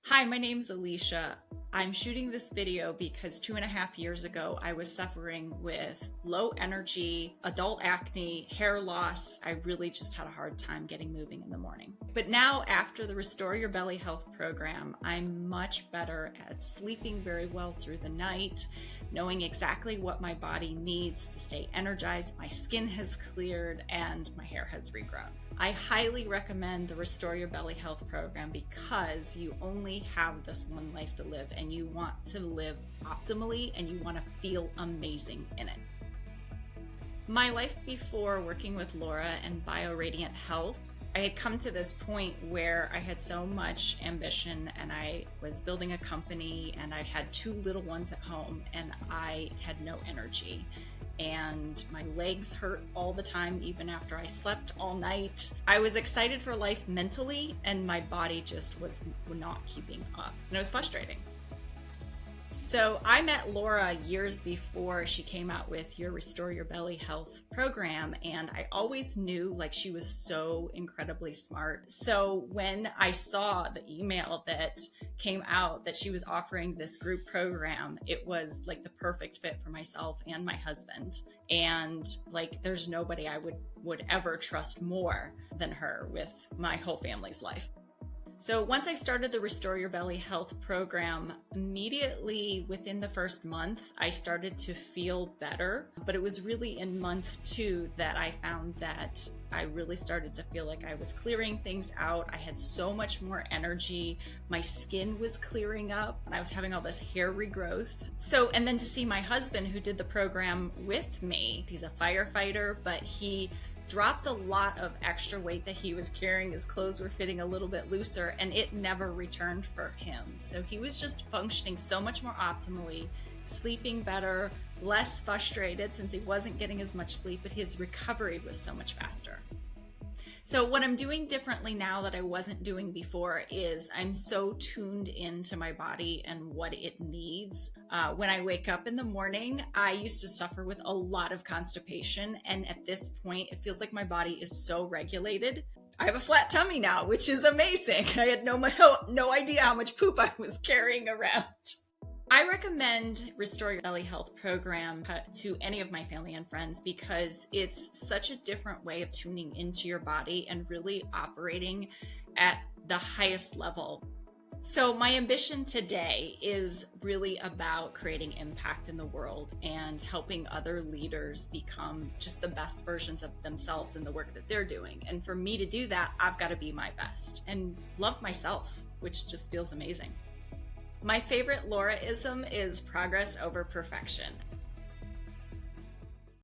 Hi, my name's Alecia. I'm shooting this video because 2.5 years ago, I was suffering with low energy, adult acne, hair loss. I really just had a hard time getting moving in the morning. But now after the Restore Your Belly Health program, I'm much better at sleeping very well through the night, knowing exactly what my body needs to stay energized. My skin has cleared and my hair has regrown. I highly recommend the Restore Your Belly Health program because you only have this one life to live and you want to live optimally and you want to feel amazing in it. My life before working with Laura and BioRadiant Health, I had come to this point where I had so much ambition and I was building a company and I had 2 little ones at home and I had no energy. And my legs hurt all the time, even after I slept all night. I was excited for life mentally, and my body just was not keeping up. And it was frustrating. So I met Laura years before she came out with your Restore Your Belly Health program, and I always knew she was so incredibly smart. So when I saw the email that came out that she was offering this group program, it was the perfect fit for myself and my husband. And there's nobody I would ever trust more than her with my whole family's life. So once I started the Restore Your Belly Health program, immediately within the first month, I started to feel better. But it was really in month 2 that I found that I really started to feel like I was clearing things out. I had so much more energy. My skin was clearing up and I was having all this hair regrowth. And then to see my husband who did the program with me, he's a firefighter, but he dropped a lot of extra weight that he was carrying. His clothes were fitting a little bit looser and it never returned for him. So he was just functioning so much more optimally, sleeping better, less frustrated since he wasn't getting as much sleep, but his recovery was so much faster. So what I'm doing differently now that I wasn't doing before is I'm so tuned into my body and what it needs. When I wake up in the morning, I used to suffer with a lot of constipation. And at this point, it feels like my body is so regulated. I have a flat tummy now, which is amazing. I had no idea how much poop I was carrying around. I recommend Restore Your Belly Health program to any of my family and friends because it's such a different way of tuning into your body and really operating at the highest level. So my ambition today is really about creating impact in the world and helping other leaders become just the best versions of themselves in the work that they're doing. And for me to do that, I've got to be my best and love myself, which just feels amazing. My favorite Laura-ism is progress over perfection.